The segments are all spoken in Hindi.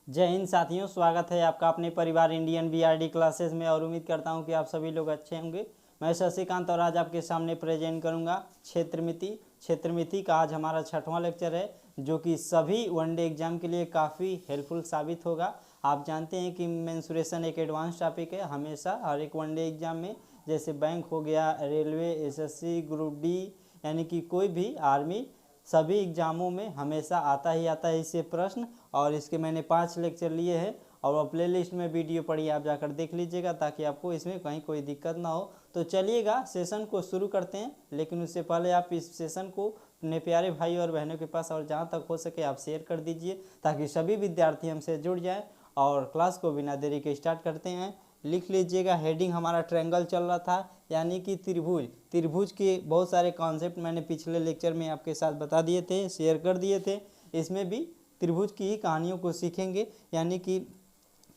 जय हिंद साथियों, स्वागत है आपका अपने परिवार इंडियन बीआरडी क्लासेस में और उम्मीद करता हूं कि आप सभी लोग अच्छे होंगे। मैं शशिकांत और आज आपके सामने प्रेजेंट करूंगा क्षेत्रमिति का आज हमारा 6वां लेक्चर है, जो कि सभी वनडे एग्जाम के लिए काफ़ी हेल्पफुल साबित होगा। आप जानते हैं कि मेंसुरेशन एक एडवांस टॉपिक है, हमेशा हर एक वनडे एग्जाम में, जैसे बैंक हो गया, रेलवे, एसएससी, ग्रुप डी, यानी कि कोई भी आर्मी, सभी एग्जामों में हमेशा आता ही आता है इससे प्रश्न। और इसके मैंने 5 लेक्चर लिए हैं और प्ले लिस्ट में वीडियो पड़ी, आप जाकर देख लीजिएगा ताकि आपको इसमें कहीं कोई दिक्कत ना हो। तो चलिएगा सेशन को शुरू करते हैं, लेकिन उससे पहले आप इस सेशन को अपने प्यारे भाई और बहनों के पास और जहाँ तक हो सके आप शेयर कर दीजिए ताकि सभी विद्यार्थी हमसे जुड़ जाएँ। और क्लास को बिना देरी के स्टार्ट करते हैं। लिख लीजिएगा, हेडिंग हमारा ट्रायंगल चल रहा था, यानी कि त्रिभुज के बहुत सारे कॉन्सेप्ट मैंने पिछले लेक्चर में आपके साथ बता दिए थे, शेयर कर दिए थे। इसमें भी त्रिभुज की ही कहानियों को सीखेंगे, यानी कि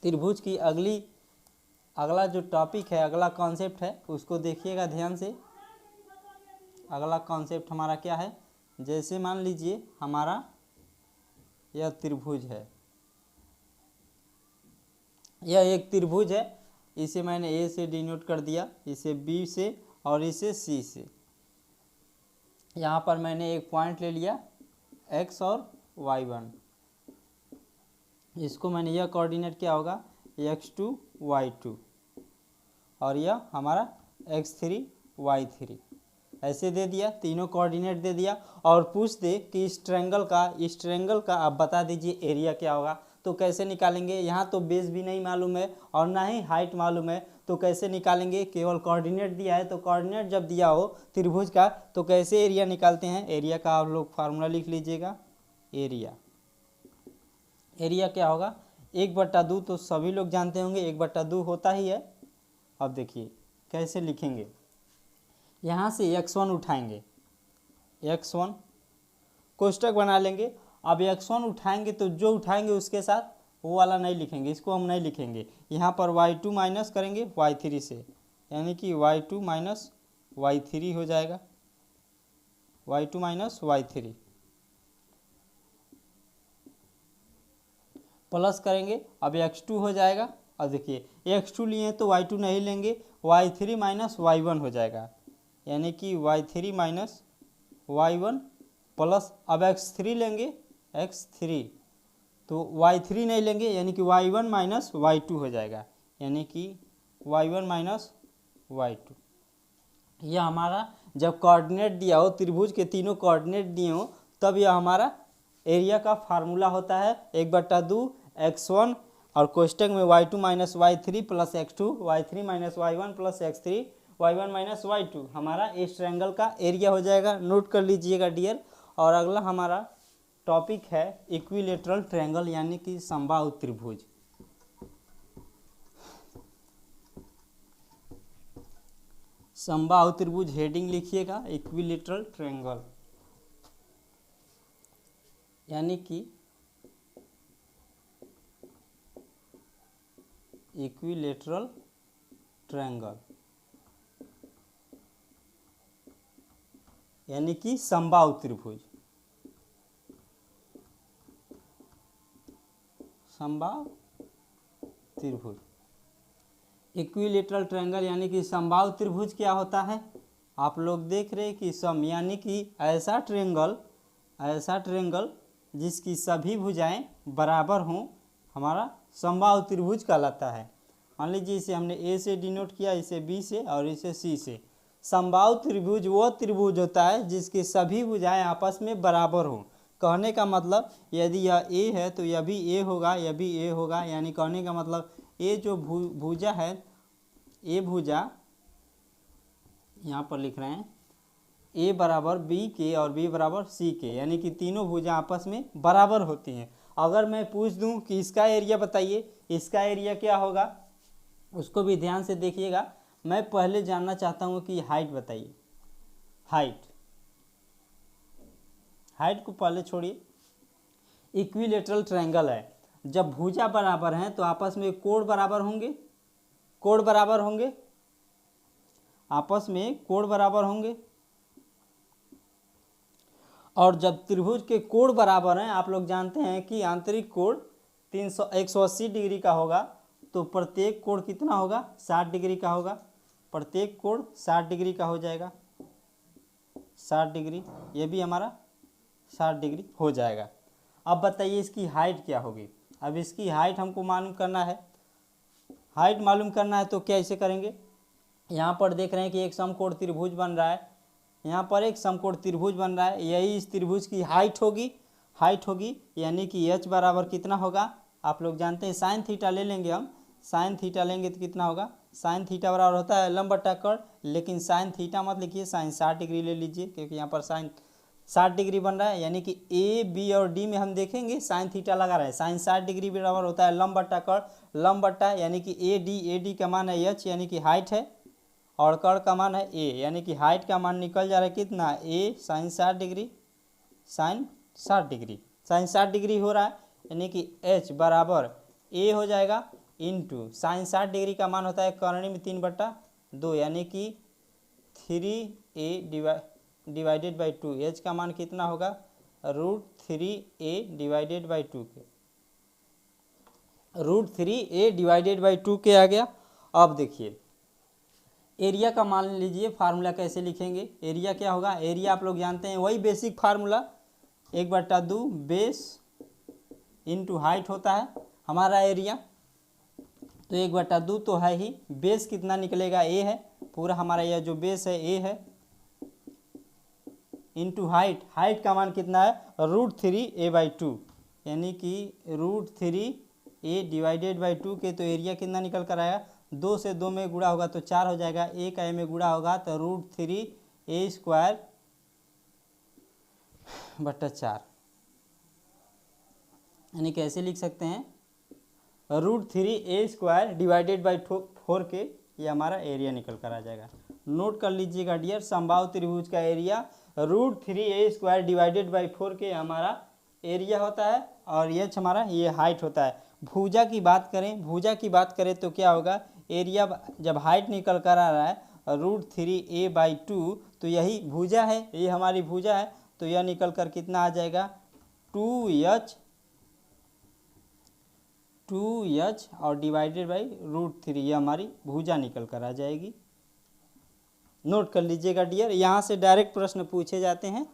त्रिभुज की अगला जो टॉपिक है, अगला कॉन्सेप्ट है, उसको देखिएगा ध्यान से। अगला कॉन्सेप्ट हमारा क्या है? जैसे मान लीजिए हमारा यह त्रिभुज है, यह एक त्रिभुज है, इसे मैंने ए से डिनोट कर दिया, इसे बी से और इसे सी से। यहाँ पर मैंने एक पॉइंट ले लिया x और y1, इसको मैंने यह कोऑर्डिनेट क्या होगा x2 y2 और यह हमारा x3 y3 ऐसे दे दिया, तीनों कोऑर्डिनेट दे दिया। और पूछ दे कि इस ट्रायंगल का आप बता दीजिए एरिया क्या होगा, तो कैसे निकालेंगे? यहाँ तो बेस भी नहीं मालूम है और ना ही हाइट मालूम है, तो कैसे निकालेंगे? केवल कोऑर्डिनेट दिया है, तो कोऑर्डिनेट जब दिया हो त्रिभुज का तो कैसे एरिया निकालते हैं? एरिया का आप लोग फार्मूला लिख लीजिएगा। एरिया क्या होगा? 1/2, तो सभी लोग जानते होंगे 1/2 होता ही है। अब देखिए कैसे लिखेंगे, यहाँ से x1 उठाएंगे, x1 कोष्टक बना लेंगे। अब x1 उठाएंगे तो जो उठाएंगे उसके साथ वो वाला नहीं लिखेंगे, इसको हम नहीं लिखेंगे। यहाँ पर y2 माइनस करेंगे y3 से, यानी कि y2 माइनस y3 हो जाएगा, y2 माइनस y3 प्लस करेंगे, अब x2 हो जाएगा। अब देखिए x2 लिए तो y2 नहीं लेंगे, y3 माइनस y1 हो जाएगा, यानी कि y3 माइनस y1 प्लस अब x3 लेंगे, x3 तो y3 नहीं लेंगे, यानी कि y1 माइनस y2 हो जाएगा, यानी कि y1 माइनस y2। यह हमारा जब कोऑर्डिनेट दिया हो, त्रिभुज के तीनों कोऑर्डिनेट दिए हो, तब यह हमारा एरिया का फार्मूला होता है 1/2 x1 और कोष्टक में y2 minus y3 plus x2, y3 minus y1 plus x3, y1 minus y2 हमारा इस ट्रायंगल का एरिया हो जाएगा। नोट कर लीजिएगा डियर। और अगला हमारा टॉपिक है इक्विलेटरल ट्रायंगल, यानी कि समबाहु त्रिभुज। समबाहु त्रिभुज हेडिंग लिखिएगा इक्विलेटरल ट्रायंगल, यानी कि इक्विलेटरल ट्रायंगल, यानी कि समबाहु त्रिभुज। समबाहु त्रिभुज इक्विलेटरल ट्रायंगल यानी कि समबाहु त्रिभुज क्या होता है? आप लोग देख रहे हैं कि सम यानी कि ऐसा ट्रायंगल जिसकी सभी भुजाएं बराबर हों, हमारा समबाहु त्रिभुज कहलाता है। मान लीजिए इसे हमने ए से डिनोट किया, इसे बी से और इसे सी से। समबाहु त्रिभुज वो त्रिभुज होता है जिसकी सभी भुजाएं आपस में बराबर हों। कहने का मतलब यदि यह ए है तो यह भी ए होगा, यह भी ए होगा, यानी कहने का मतलब ये जो भुजा है, ए भुजा यहाँ पर लिख रहे हैं ए बराबर बी के और बी बराबर सी के, यानी कि तीनों भुजा आपस में बराबर होती हैं। अगर मैं पूछ दूं कि इसका एरिया बताइए, इसका एरिया क्या होगा, उसको भी ध्यान से देखिएगा। मैं पहले जानना चाहता हूं कि हाइट बताइए। हाइट को पहले छोड़िए, इक्विलेटरल ट्रायंगल है, जब भुजा बराबर हैं तो आपस में कोण बराबर होंगे, आपस में कोण बराबर होंगे। और जब त्रिभुज के कोण बराबर हैं, आप लोग जानते हैं कि आंतरिक कोण 180 डिग्री का होगा तो प्रत्येक कोण कितना होगा, 60 डिग्री का होगा। प्रत्येक कोण 60 डिग्री का हो जाएगा, 60 डिग्री, ये भी हमारा 60 डिग्री हो जाएगा। अब बताइए इसकी हाइट क्या होगी। अब इसकी हाइट हमको मालूम करना है। हाइट मालूम करना है तो कैसे करेंगे, यहाँ पर देख रहे हैं कि एक समकोण त्रिभुज बन रहा है, यहाँ पर एक समकोण त्रिभुज बन रहा है, यही इस त्रिभुज की हाइट होगी, यानी कि h बराबर कितना होगा, आप लोग जानते हैं साइन थीटा ले लेंगे हम। साइन थीटा लेंगे तो कितना होगा, साइन थीटा बराबर होता है लंब बटा कर्ण, लेकिन साइन थीटा मत लिखिए, साइन 60 डिग्री ले लीजिए, क्योंकि यहाँ पर साइन 60 डिग्री बन रहा है, यानी कि ए बी और डी में हम देखेंगे साइन थीटा लगा रहा है। साइन 60 डिग्री बराबर होता है लंब बटा कर्ण, लंब बटा यानी कि ए डी का मान है h, यानी कि हाइट है, और कर्ण का मान है ए, यानी कि हाइट का मान निकल जा रहा है कितना, a sine 60 degree, sine 60 degree, sine 60 degree हो रहा है, यानी कि h बराबर ए हो जाएगा इंटू साइन 60 डिग्री का मान होता है कर्ण में 3/2, यानी कि 3a डिवाइडेड बाई 2। h का मान कितना होगा, √3a डिवाइडेड बाई 2 के, √3a डिवाइडेड बाई 2 के आ गया। अब देखिए एरिया का मान लीजिए, फार्मूला कैसे लिखेंगे, एरिया क्या होगा, एरिया आप लोग जानते हैं वही basic formula 1/2 base into height होता है हमारा एरिया, तो 1/2 तो है ही, बेस कितना निकलेगा, ए है, पूरा हमारा यह जो बेस है ए है, इंटू हाइट, हाइट का मान कितना है, √3a/2, यानी कि √3a डिवाइडेड बाई 2 के, तो एरिया कितना निकल कर आएगा, 2 से 2 में गुणा होगा तो 4 हो जाएगा, ए का ए में गुणा होगा तो √3a² बटा 4, यानी कैसे लिख सकते हैं, √3a² डिवाइडेड बाई 4 के, ये हमारा एरिया निकल कर आ जाएगा। नोट कर लीजिएगा डियर, समबाहु त्रिभुज का एरिया √3a² डिवाइडेड बाई 4 के हमारा एरिया होता है, और ये हमारा ये हाइट होता है। भुजा की बात करें तो क्या होगा, एरिया जब हाइट निकल कर आ रहा है √3a/2, तो यही भुजा है, ये हमारी भुजा है, तो यह निकल कर कितना आ जाएगा, 2h और डिवाइडेड बाई √3, ये हमारी भुजा निकल कर आ जाएगी। नोट कर लीजिएगा डियर, यहाँ से डायरेक्ट प्रश्न पूछे जाते हैं।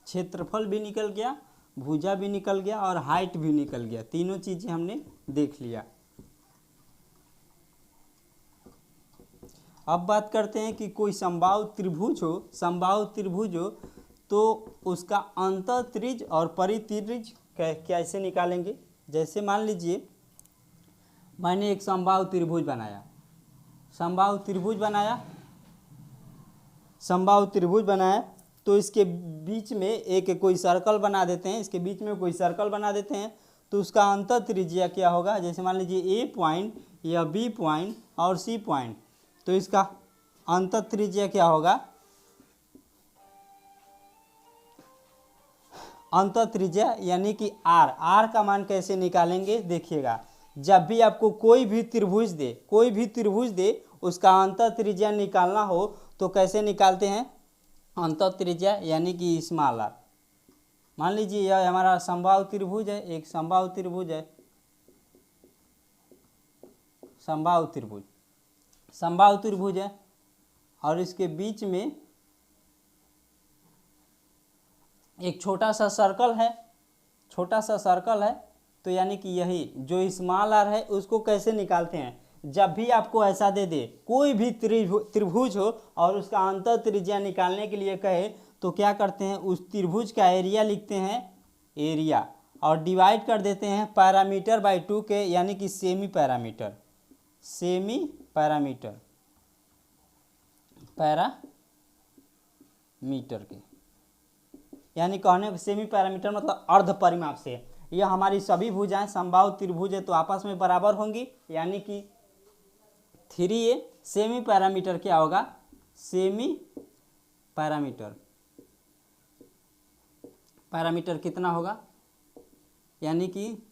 क्षेत्रफल भी निकल गया, भुजा भी निकल गया और हाइट भी निकल गया, तीनों चीजें हमने देख लिया। अब बात करते हैं कि कोई समबाहु त्रिभुज हो तो उसका अंतःत्रिज और परित्रिज कैसे निकालेंगे। जैसे मान लीजिए मैंने एक समबाहु त्रिभुज बनाया, तो इसके बीच में एक कोई सर्कल बना देते हैं, तो उसका अंतःत्रिज्या क्या होगा, जैसे मान लीजिए ए पॉइंट या बी पॉइंट और सी पॉइंट, तो इसका अंतःत्रिज्या क्या होगा, अंतःत्रिज्या यानी कि आर का मान कैसे निकालेंगे, देखिएगा जब भी आपको कोई भी त्रिभुज दे उसका अंतःत्रिज्या निकालना हो तो कैसे निकालते हैं, अंतःत्रिज्या यानी कि स्मॉल आर। मान लीजिए यह हमारा समबाहु त्रिभुज है, एक समबाहु त्रिभुज है, और इसके बीच में एक छोटा सा सर्कल है, तो यानी कि यही जो स्मॉल आर है उसको कैसे निकालते हैं, जब भी आपको ऐसा दे कोई भी त्रिभुज हो और उसका अंतःत्रिज्या निकालने के लिए कहे तो क्या करते हैं, उस त्रिभुज का एरिया लिखते हैं एरिया, और डिवाइड कर देते हैं पैरामीटर बाई 2 के, यानी कि सेमी पैरामीटर के, यानी कहने को सेमी पैरामीटर मतलब अर्ध परिमाप से। यह हमारी सभी भुजाएं समबाहु त्रिभुज है तो आपस में बराबर होंगी, यानी कि 3a सेमी पैरामीटर क्या होगा, पैरामीटर कितना होगा, यानी कि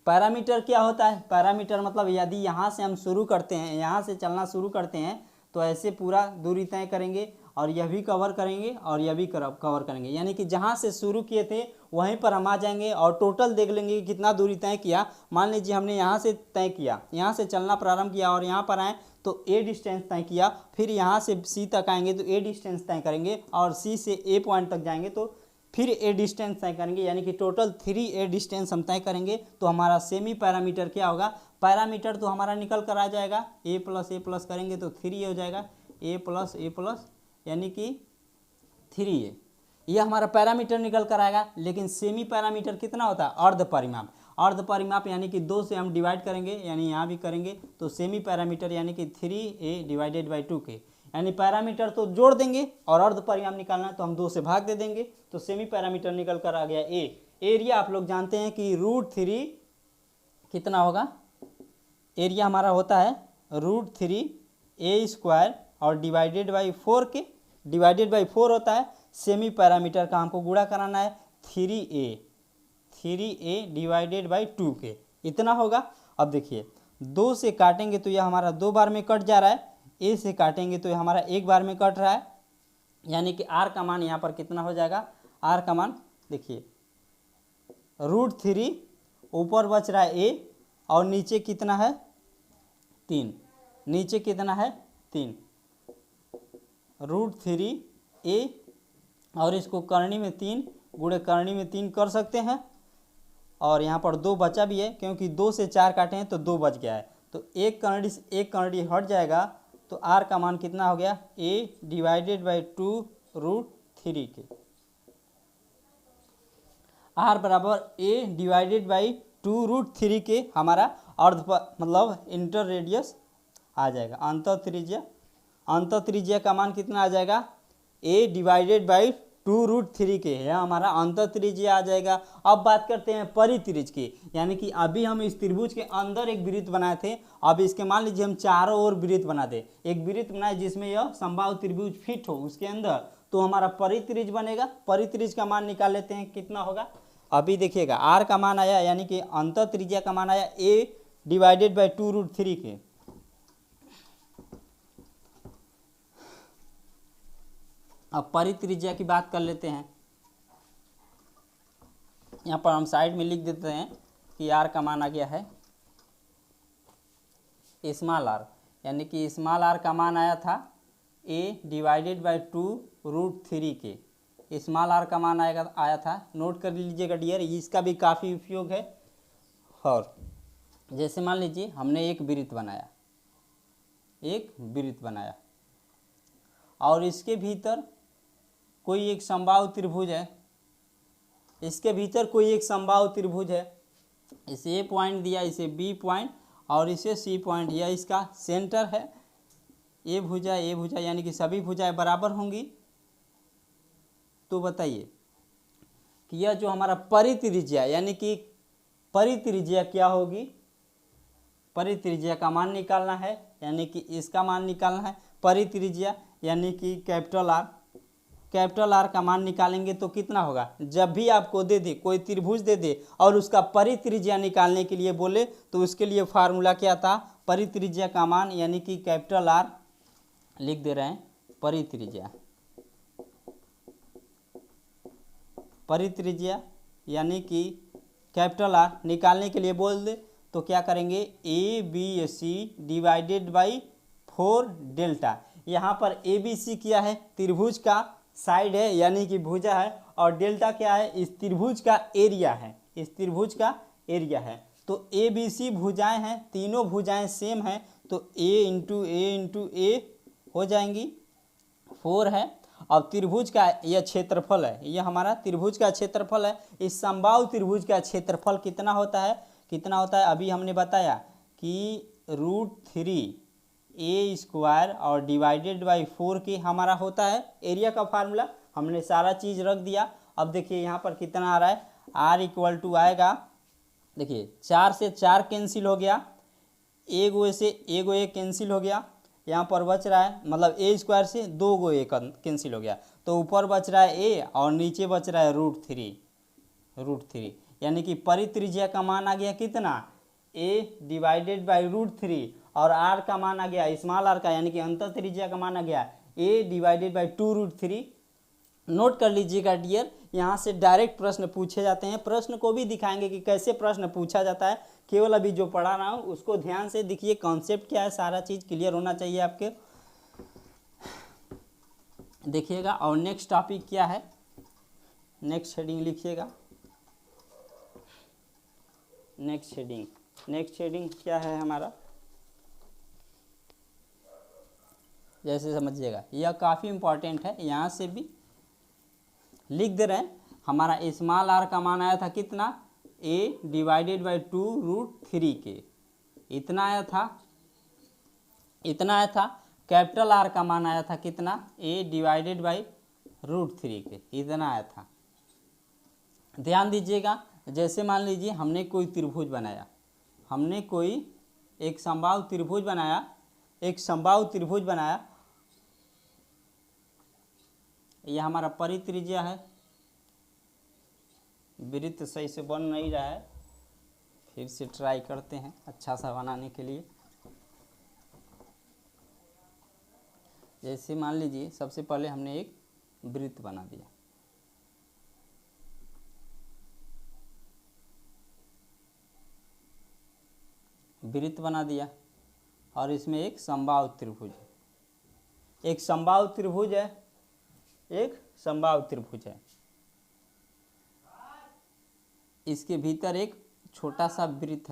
पैरामीटर क्या होता है, पैरामीटर मतलब यदि यहाँ से हम शुरू करते हैं, यहाँ से चलना शुरू करते हैं तो ऐसे पूरा दूरी तय करेंगे और यह भी कवर करेंगे और यह भी कवर करेंगे, यानी कि जहाँ से शुरू किए थे वहीं पर हम आ जाएंगे और टोटल देख लेंगे कि कितना दूरी तय किया। मान लीजिए हमने यहाँ से तय किया, यहाँ से चलना प्रारंभ किया और यहाँ पर आए तो ए डिस्टेंस तय किया, फिर यहाँ से सी तक आएंगे तो ए डिस्टेंस तय करेंगे और सी से ए पॉइंट तक जाएंगे तो फिर ए डिस्टेंस तय करेंगे, यानी कि टोटल 3 ए डिस्टेंस हम तय करेंगे। तो हमारा सेमी पैरामीटर क्या होगा, पैरामीटर तो हमारा निकल कर आ जाएगा, ए प्लस करेंगे तो 3 हो जाएगा, ए प्लस यानी कि 3a, यह हमारा पैरामीटर निकल कर आएगा। लेकिन सेमी पैरामीटर कितना होता है, अर्ध परिमाप। अर्ध परिमाप यानी कि 2 से हम डिवाइड करेंगे, यानी यहाँ भी करेंगे तो सेमी पैरामीटर यानी कि 3a डिवाइडेड बाई 2k, यानी पैरामीटर तो जोड़ देंगे और अर्ध परिमाप निकालना है तो हम 2 से भाग दे देंगे तो सेमी पैरामीटर निकल कर आ गया ए। एरिया आप लोग जानते हैं कि √3 कितना होगा, एरिया हमारा होता है √3a² और divided by 4k, divided by 4 होता है। सेमी पैरामीटर का हमको गुणा कराना है 3a डिवाइडेड बाई 2k, इतना होगा। अब देखिए 2 से काटेंगे तो यह हमारा 2 बार में कट जा रहा है, ए से काटेंगे तो यह हमारा 1 बार में कट रहा है, यानी कि आर का मान यहाँ पर कितना हो जाएगा, आर का मान देखिए √3, ऊपर बच रहा है ए और नीचे कितना है 3, नीचे कितना है 3, √3a और इसको करनी में 3 गुणे करनी में 3 कर सकते हैं और यहाँ पर 2 बचा भी है क्योंकि 2 से 4 काटे हैं तो 2 बच गया है, तो एक करनी से एक करनी हट जाएगा तो आर का मान कितना हो गया, a डिवाइडेड बाई 2√3 के, आर बराबर a डिवाइडेड बाई 2√3 के हमारा अर्ध मतलब इंटर रेडियस आ जाएगा। अंतर त्रिज्या का मान कितना आ जाएगा, a डिवाइडेड बाई 2√3 के है हमारा अंतर त्रिज्या आ जाएगा। अब बात करते हैं परित्रिज्य की, यानी कि अभी हम इस त्रिभुज के अंदर एक वृत्त बनाए थे, अब इसके मान लीजिए हम चारों ओर वृत्त बना दे, एक वृत्त बनाए जिसमें यह समबाहु त्रिभुज फिट हो उसके अंदर, तो हमारा परित्रिज्य बनेगा। परित्रिज्य का मान निकाल लेते हैं कितना होगा, अभी देखिएगा आर का मान आया यानी कि अंतर त्रिज्या का मान आया a डिवाइडेड बाई 2√3 के। अब परित्रिज्या की बात कर लेते हैं, यहाँ पर हम साइड में लिख देते हैं कि आर का मान आ गया है स्मॉल आर, यानी कि स्मॉल आर का मान आया था a डिवाइडेड बाई 2√3 के, स्मॉल आर का मान आया था, नोट कर लीजिएगा डियर, इसका भी काफ़ी उपयोग है। और जैसे मान लीजिए हमने एक वृत्त बनाया और इसके भीतर कोई एक समबाहु त्रिभुज है, इसके भीतर कोई एक समबाहु त्रिभुज है, इसे ए पॉइंट दिया, इसे बी पॉइंट और इसे सी पॉइंट, यह इसका सेंटर है। ए भुजा यानी कि सभी भुजाएं बराबर होंगी। तो बताइए कि यह जो हमारा परित्रिज्या यानी कि परित्रिज्या क्या होगी, परित्रिज्या का मान निकालना है, यानी कि इसका मान निकालना है। परित्रिज्या यानी कि कैपिटल आर का मान निकालेंगे तो कितना होगा, जब भी आपको दे दे कोई त्रिभुज दे दे और उसका परित्रिज्या निकालने के लिए बोले तो उसके लिए फार्मूला क्या था, परित्रिज्या का मान यानी कि कैपिटल आर लिख दे रहे हैं, परित्रिज्या यानी कि कैपिटल आर निकालने के लिए बोल दे तो क्या करेंगे, A B C divided by 4 delta. यहाँ पर ए बी सी क्या है, त्रिभुज का साइड है यानी कि भुजा है, और डेल्टा क्या है, इस त्रिभुज का एरिया है, इस त्रिभुज का एरिया है। तो ए बी सी भुजाएं हैं, तीनों भुजाएं सेम हैं तो a इंटू ए हो जाएंगी, 4 है। अब त्रिभुज का यह क्षेत्रफल है, यह हमारा त्रिभुज का क्षेत्रफल है। इस समबाहु त्रिभुज का क्षेत्रफल कितना होता है, अभी हमने बताया कि √3a² और डिवाइडेड बाई 4 के हमारा होता है एरिया का फार्मूला, हमने सारा चीज़ रख दिया। अब देखिए यहाँ पर कितना आ रहा है, r इक्वल टू आएगा, देखिए 4 से 4 कैंसिल हो गया, एगो से एगो ए कैंसिल हो गया, यहाँ पर बच रहा है मतलब a² से 2 गो ए कैंसिल हो गया, तो ऊपर बच रहा है a और नीचे बच रहा है √3, यानी कि परित्रिज्या का मान आ गया कितना, a डिवाइडेड बाई √3 और r का मान आ गया स्मॉल r का यानी कि अंतर त्रिज्या का मान आ गया a डिवाइडेड बाई 2√3। नोट कर लीजिएगा डियर, यहाँ से डायरेक्ट प्रश्न पूछे जाते हैं। प्रश्न को भी दिखाएंगे कि कैसे प्रश्न पूछा जाता है, केवल अभी जो पढ़ा रहा हूँ उसको ध्यान से देखिए, कॉन्सेप्ट क्या है, सारा चीज़ क्लियर होना चाहिए आपके, देखिएगा। और नेक्स्ट टॉपिक क्या है, नेक्स्ट हेडिंग लिखिएगा। नेक्स्ट हेडिंग क्या है हमारा, जैसे समझिएगा, यह काफ़ी इंपॉर्टेंट है, यहाँ से भी लिख दे रहे हैं। हमारा स्मॉल आर का मान आया था कितना, a डिवाइडेड बाई 2√3 के, इतना आया था। कैपिटल आर का मान आया था कितना, a डिवाइडेड बाई √3 के, इतना आया था। ध्यान दीजिएगा, जैसे मान लीजिए हमने कोई त्रिभुज बनाया, एक समबाहु त्रिभुज बनाया, यह हमारा परित्रिज्या है, वृत्त सही से बन नहीं रहा है, फिर से ट्राई करते हैं अच्छा सा बनाने के लिए। जैसे मान लीजिए सबसे पहले हमने एक वृत्त बना दिया, और इसमें एक समबाहु त्रिभुज है, इसके भीतर एक छोटा सा वृत्त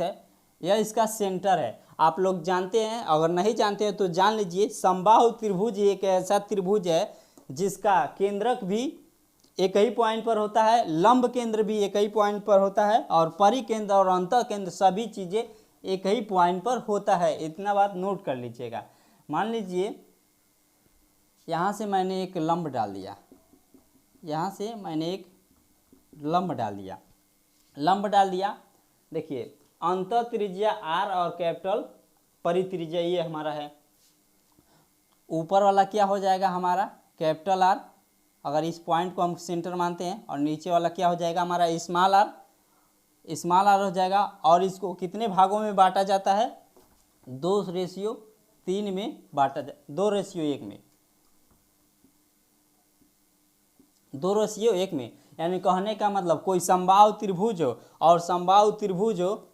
है, यह इसका सेंटर है। आप लोग जानते हैं, अगर नहीं जानते हैं तो जान लीजिए, समबाहु त्रिभुज एक ऐसा त्रिभुज है जिसका केंद्रक भी एक ही पॉइंट पर होता है, लंब केंद्र भी एक ही पॉइंट पर होता है, और परिकेंद्र और अंतः केंद्र सभी चीज़ें एक ही पॉइंट पर होता है। इतना बात नोट कर लीजिएगा। मान लीजिए यहाँ से मैंने एक लंब डाल दिया, देखिए अंतः त्रिज्या r और कैपिटल परित्रिज्या ये हमारा है। ऊपर वाला क्या हो जाएगा हमारा, कैपिटल R, अगर इस पॉइंट को हम सेंटर मानते हैं, और नीचे वाला क्या हो जाएगा हमारा स्मॉल आर हो जाएगा। और इसको कितने भागों में बांटा जाता है, 2:3 में बांटा 2:1 में, 2:1 में। यानी कहने का मतलब कोई समबाहु त्रिभुज हो, और समबाहु त्रिभुज हो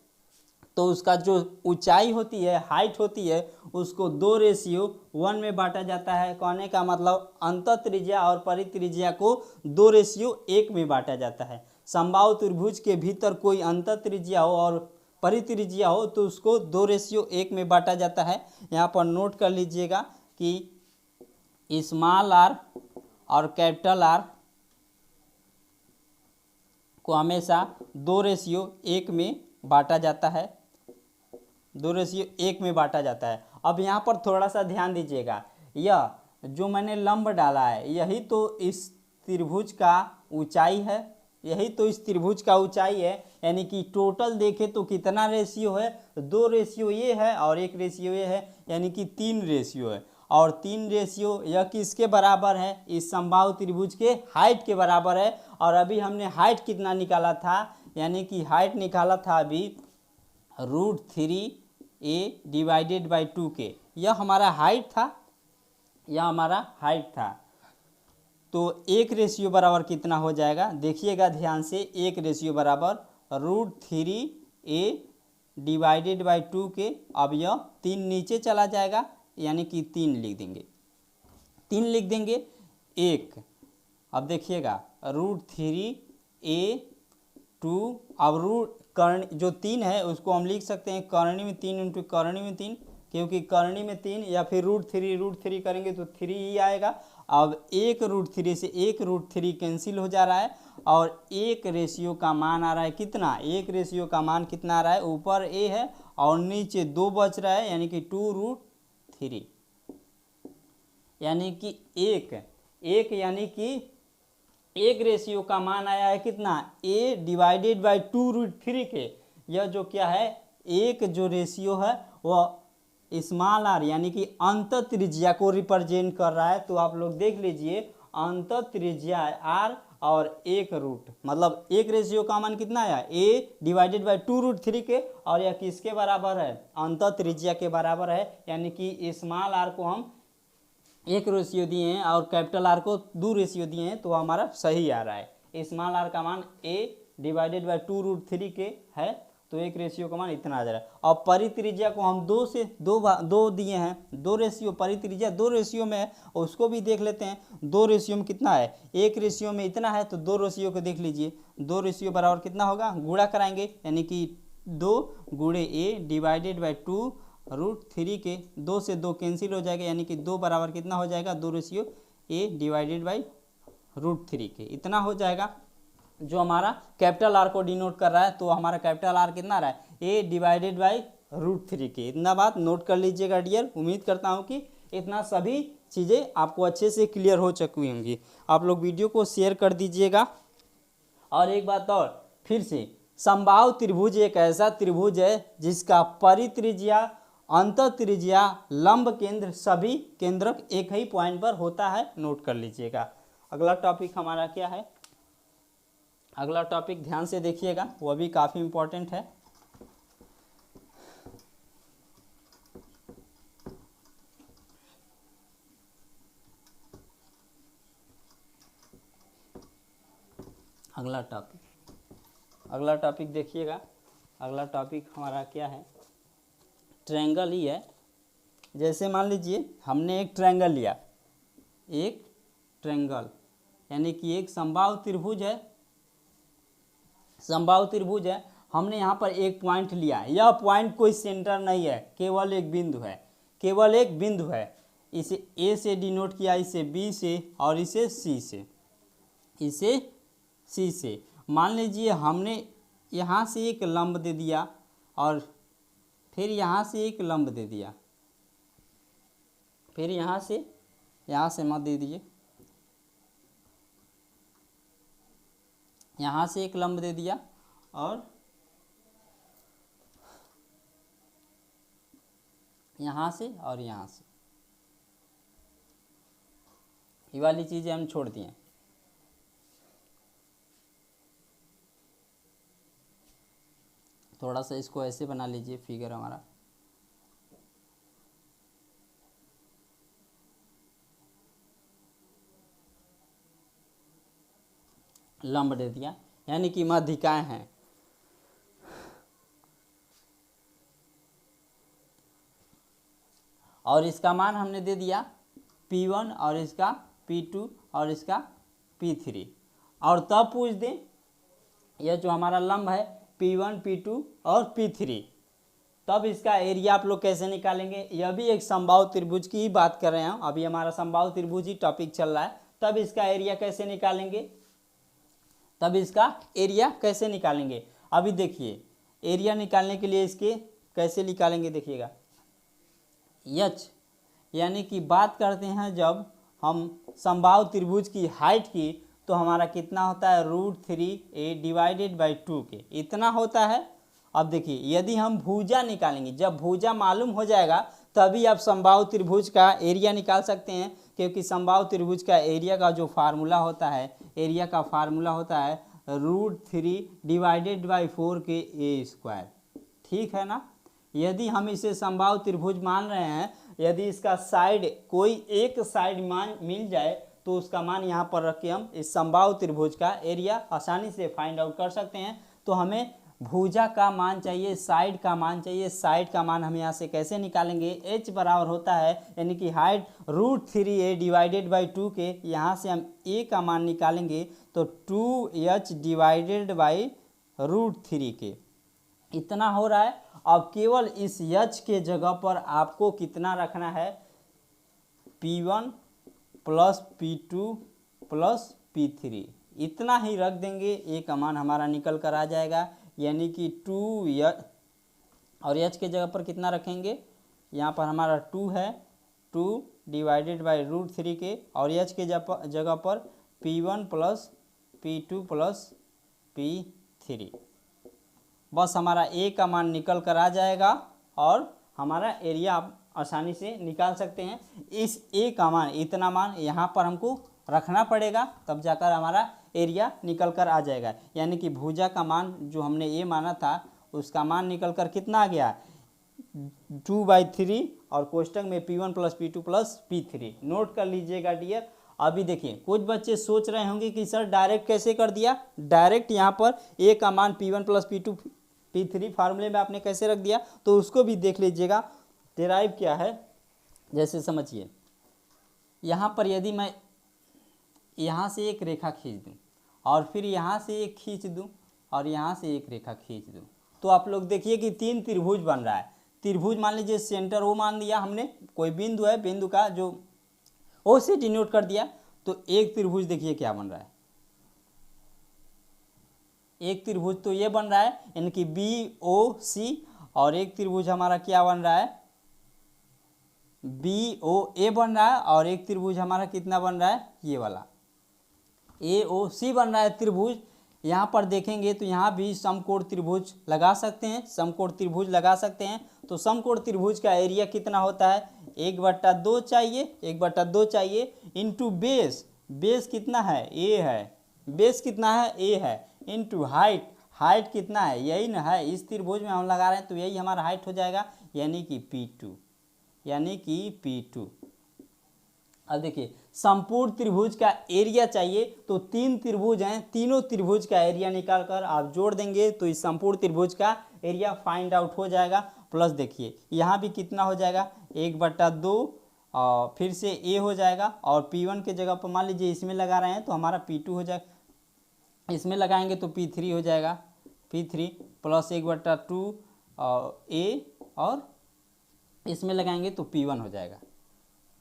तो उसका जो ऊंचाई होती है, हाइट होती है, उसको 2:1 में बांटा जाता है। कहने का मतलब अंतः त्रिज्या और परित्रिज्या को 2:1 में बांटा जाता है। समबाहु त्रिभुज के भीतर कोई अंतः त्रिज्या हो और परित्रिज्या हो तो उसको 2:1 में बांटा जाता है। यहाँ पर नोट कर लीजिएगा कि स्मॉल आर और कैपिटल आर को हमेशा 2:1 में बांटा जाता है, 2:1 में बांटा जाता है। अब यहाँ पर थोड़ा सा ध्यान दीजिएगा, यह जो मैंने लंब डाला है यही तो इस त्रिभुज का ऊंचाई है, यानी कि टोटल देखें तो कितना रेशियो है, 2 रेशियो ये है और 1 रेशियो ये है, यानी कि 3 रेशियो है। और 3 रेशियो यह किसके बराबर है, इस समबाहु त्रिभुज के हाइट के बराबर है। और अभी हमने हाइट कितना निकाला था, यानी कि हाइट निकाला था अभी √3a डिवाइडेड बाई 2 के, यह हमारा हाइट था। तो 1 रेशियो बराबर कितना हो जाएगा, देखिएगा ध्यान से, 1 रेशियो बराबर √3a डिवाइडेड बाई 2 के। अब यह 3 नीचे चला जाएगा, यानी कि 3 लिख देंगे 1। अब देखिएगा √3a 2, अब कर्ण जो 3 है उसको हम लिख सकते हैं करणी में 3 इंटू करणी में 3, क्योंकि करणी में 3, या फिर √3 करेंगे तो 3 ही आएगा। अब 1 √3 से 1 √3 कैंसिल हो जा रहा है, और 1 रेशियो का मान आ रहा है कितना, 1 रेशियो का मान कितना आ रहा है, ऊपर a है और नीचे 2 बच रहा है, यानी कि 2√3, यानी कि 1 यानी कि 1 रेशियो का मान आया है कितना, a डिवाइडेड बाई 2√3 के। यह जो क्या है, 1 जो रेशियो है वह स्मॉल आर यानी कि अंतः त्रिज्या को रिप्रेजेंट कर रहा है। तो आप लोग देख लीजिए, अंतः त्रिज्या r और 1 रूट, मतलब 1 रेशियो का मान कितना आया, a डिवाइडेड बाई 2√3 के, और यह किसके बराबर है, अंतः त्रिज्या के बराबर है। यानी कि स्मॉल आर को हम 1 रेशियो दिए हैं और कैपिटल आर को 2 रेशियो दिए हैं, तो हमारा सही आ रहा है। स्मॉल आर का मान a डिवाइडेड बाई 2√3 के है, तो 1 रेशियो का मान इतना आ जा रहा है। और परित्रिज्या को हम 2 से 2 दिए हैं, 2 रेशियो, परित्रिज्या 2 रेशियो में है, उसको भी देख लेते हैं। 2 रेशियो में कितना है, 1 रेशियो में इतना है, तो 2 रेशियो को देख लीजिए। 2 रेशियो बराबर कितना होगा, गुणा कराएंगे, यानी कि 2 गुणे a डिवाइडेड बाई 2√3 के, 2 से 2 कैंसिल हो जाएगा, यानी कि 2 बराबर कितना हो जाएगा, 2 रेशियो a डिवाइडेड बाई √3 के, इतना हो जाएगा, जो हमारा कैपिटल आर को डिनोट कर रहा है। तो हमारा कैपिटल आर कितना आ रहा है, a डिवाइडेड बाई √3 के। इतना बात नोट कर लीजिएगा डियर। उम्मीद करता हूँ कि इतना सभी चीज़ें आपको अच्छे से क्लियर हो चुकी होंगी। आप लोग वीडियो को शेयर कर दीजिएगा। और एक बात और फिर से, समबाहु त्रिभुज एक ऐसा त्रिभुज है जिसका परित्रिज्या, अंतः त्रिज्या, लंब केंद्र सभी केंद्रक एक ही पॉइंट पर होता है। नोट कर लीजिएगा। अगला टॉपिक हमारा क्या है, अगला टॉपिक ध्यान से देखिएगा, वह भी काफ़ी इम्पोर्टेंट है। अगला टॉपिक देखिएगा। अगला टॉपिक हमारा क्या है, ट्रायंगल ही है। जैसे मान लीजिए हमने एक ट्रायंगल लिया, एक ट्रायंगल यानी कि एक समबाहु त्रिभुज है, समबाहु त्रिभुज है। हमने यहाँ पर एक पॉइंट लिया, यह पॉइंट कोई सेंटर नहीं है, केवल एक बिंदु है, केवल एक बिंदु है। इसे ए से डिनोट किया, इसे बी से, और इसे सी से, इसे सी से। मान लीजिए हमने यहाँ से एक लंब दे दिया और फिर यहाँ से एक लंब दे दिया, फिर यहाँ से मत दे दीजिए, यहाँ से एक लंब दे दिया और यहाँ से और यहाँ से, ये वाली चीज़ें हम छोड़ दिए। थोड़ा सा इसको ऐसे बना लीजिए फिगर हमारा, लंब दे दिया, यानी कि माध्यिकाएं हैं। और इसका मान हमने दे दिया P1 और इसका P2 और इसका P3। और तब पूछ दें यह जो हमारा लंब है P1, P2 और P3, तब इसका एरिया आप लोग कैसे निकालेंगे। यह भी एक समबाहु त्रिभुज की ही बात कर रहे हैं, अभी हमारा समबाहु त्रिभुज ही टॉपिक चल रहा है। तब इसका एरिया कैसे निकालेंगे, तब इसका एरिया कैसे निकालेंगे। अभी देखिए एरिया निकालने के लिए इसके कैसे निकालेंगे, देखिएगा एच, यानी कि बात करते हैं जब हम समबाहु त्रिभुज की हाइट की, तो हमारा कितना होता है, √3a डिवाइडेड बाई 2 के, इतना होता है। अब देखिए यदि हम भुजा निकालेंगे, जब भुजा मालूम हो जाएगा तभी आप समबाहु त्रिभुज का एरिया निकाल सकते हैं, क्योंकि समबाहु त्रिभुज का एरिया का जो फार्मूला होता है, एरिया का फार्मूला होता है √3 डिवाइडेड बाई 4 के a²। ठीक है ना। यदि हम इसे समबाहु त्रिभुज मान रहे हैं, यदि इसका साइड कोई एक साइड मान मिल जाए तो उसका मान यहाँ पर रख के हम इस समबाहु त्रिभुज का एरिया आसानी से फाइंड आउट कर सकते हैं। तो हमें भुजा का मान चाहिए, साइड का मान चाहिए। साइड का मान हम यहाँ से कैसे निकालेंगे, h बराबर होता है, यानी कि हाइट √3a डिवाइडेड बाई 2 के, यहाँ से हम a का मान निकालेंगे तो 2h डिवाइडेड बाई √3 के, इतना हो रहा है। अब केवल इस h के जगह पर आपको कितना रखना है, P1 plus P2 plus P3, इतना ही रख देंगे, a का मान हमारा निकल कर आ जाएगा। यानी कि 2h, और h के जगह पर कितना रखेंगे, यहाँ पर हमारा 2 है, 2 डिवाइडेड बाई √3 के, और h के जगह पर P1 plus P2 plus P3, बस हमारा a का मान निकल कर आ जाएगा और हमारा एरिया आप आसानी से निकाल सकते हैं। इस a का मान, इतना मान यहाँ पर हमको रखना पड़ेगा, तब जाकर हमारा एरिया निकल कर आ जाएगा। यानी कि भुजा का मान जो हमने ए माना था उसका मान निकल कर कितना आ गया 2/3 और कोष्टक में P1 + P2 + P3। नोट कर लीजिएगा डियर। अभी देखिए कुछ बच्चे सोच रहे होंगे कि सर डायरेक्ट कैसे कर दिया, डायरेक्ट यहाँ पर ए का मान P1 + P2 P3 फार्मूले में आपने कैसे रख दिया, तो उसको भी देख लीजिएगा। डेराइव क्या है, जैसे समझिए यहाँ पर यदि मैं यहाँ से एक रेखा खींच दूँ और फिर यहाँ से एक खींच दूँ और यहाँ से एक रेखा खींच दूँ, तो आप लोग देखिए कि 3 त्रिभुज बन रहा है। त्रिभुज मान लीजिए सेंटर ओ मान लिया हमने, कोई बिंदु है, बिंदु का जो ओ से डिनोट कर दिया, तो एक त्रिभुज देखिए क्या बन रहा है, एक त्रिभुज तो ये बन रहा है यानी कि BOC, और एक त्रिभुज हमारा क्या बन रहा है BOA बन रहा है, और एक त्रिभुज हमारा कितना बन रहा है ये वाला AOC बन रहा है त्रिभुज। यहाँ पर देखेंगे तो यहाँ भी समकोण त्रिभुज लगा सकते हैं, समकोण त्रिभुज लगा सकते हैं। तो समकोण त्रिभुज का एरिया कितना होता है 1/2 चाहिए, 1/2 चाहिए इंटू बेस, बेस कितना है A है, बेस कितना है A है, इंटू हाइट, हाइट कितना है यही ना है, इस त्रिभुज में हम लगा रहे हैं तो यही हमारा हाइट हो जाएगा यानी कि P2, यानी कि P2। अब देखिए संपूर्ण त्रिभुज का एरिया चाहिए तो 3 त्रिभुज हैं, तीनों त्रिभुज का एरिया निकाल कर आप जोड़ देंगे तो इस संपूर्ण त्रिभुज का एरिया फाइंड आउट हो जाएगा। प्लस देखिए यहाँ भी कितना हो जाएगा 1/2 और फिर से A हो जाएगा, और P1 के जगह पर मान लीजिए इसमें लगा रहे हैं तो हमारा P2 हो जाएगा, इसमें लगाएंगे तो P3 हो जाएगा, P3 प्लस 1/2 A, और इसमें लगाएंगे तो P1 हो जाएगा।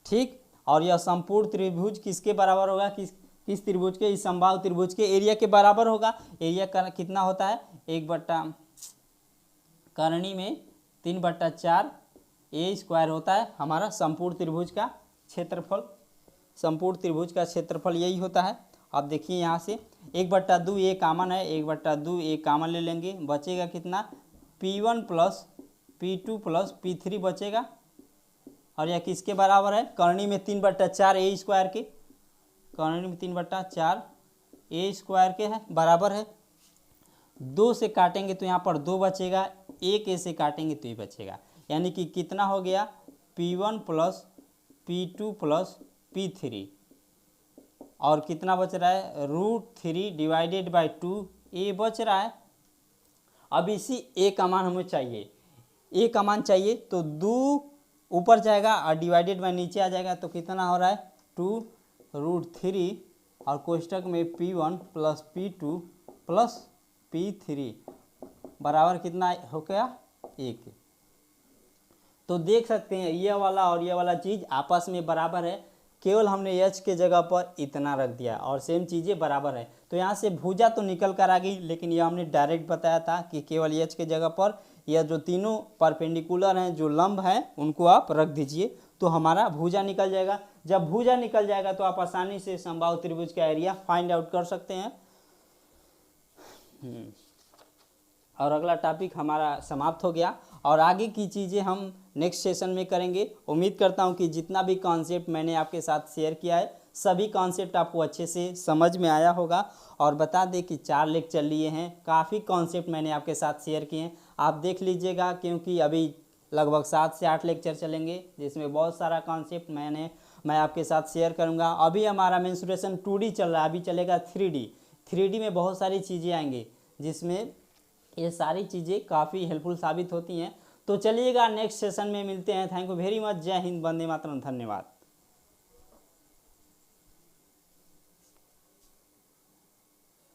ठीक, और यह संपूर्ण त्रिभुज किसके बराबर होगा, किस त्रिभुज के, इस समबाहु त्रिभुज के एरिया के बराबर होगा। एरिया कितना होता है 1 करणी में 3/4 A² होता है हमारा संपूर्ण त्रिभुज का क्षेत्रफल, संपूर्ण त्रिभुज का क्षेत्रफल यही होता है। अब देखिए यहाँ से 1/2 A कॉमन है, 1/2 A कॉमन ले लेंगे, बचेगा कितना P1 + P2 + P3 बचेगा, और यह किसके बराबर है करणी में 3/4 A² के, करणी में 3/4 A² के है बराबर है। 2 से काटेंगे तो यहाँ पर 2 बचेगा, 1 A से काटेंगे तो ये बचेगा, यानी कि कितना हो गया P1 + P2 + P3, और कितना बच रहा है √3/2 A बच रहा है। अब इसी A का मान हमें चाहिए, A का मान चाहिए तो 2 ऊपर जाएगा और डिवाइडेड बाय नीचे आ जाएगा, तो कितना हो रहा है 2√3 और कोष्टक में P1 + P2 + P3 बराबर कितना हो गया 1। तो देख सकते हैं ये वाला और ये वाला चीज़ आपस में बराबर है, केवल हमने H के जगह पर इतना रख दिया और सेम चीज़ें बराबर है। तो यहाँ से भुजा तो निकल कर आ गई, लेकिन यह हमने डायरेक्ट बताया था कि केवल H के जगह पर यह जो तीनों परपेंडिकुलर हैं जो लंब हैं उनको आप रख दीजिए तो हमारा भुजा निकल जाएगा। जब भुजा निकल जाएगा तो आप आसानी से समबाहु त्रिभुज का एरिया फाइंड आउट कर सकते हैं। और अगला टॉपिक हमारा समाप्त हो गया, और आगे की चीज़ें हम नेक्स्ट सेशन में करेंगे। उम्मीद करता हूं कि जितना भी कॉन्सेप्ट मैंने आपके साथ शेयर किया है सभी कॉन्सेप्ट आपको अच्छे से समझ में आया होगा। और बता दें कि 4 लेक्चर लिए हैं, काफ़ी कॉन्सेप्ट मैंने आपके साथ शेयर किए हैं, आप देख लीजिएगा, क्योंकि अभी लगभग 7 से 8 लेक्चर चलेंगे जिसमें बहुत सारा कॉन्सेप्ट मैं आपके साथ शेयर करूँगा। अभी हमारा मेंसुरेशन 2D चल रहा है, अभी चलेगा 3D में बहुत सारी चीज़ें आएंगी जिसमें ये सारी चीज़ें काफ़ी हेल्पफुल साबित होती हैं। तो चलिएगा नेक्स्ट सेशन में मिलते हैं। Thank you very much. जय हिंद, वंदे मातरम, धन्यवाद।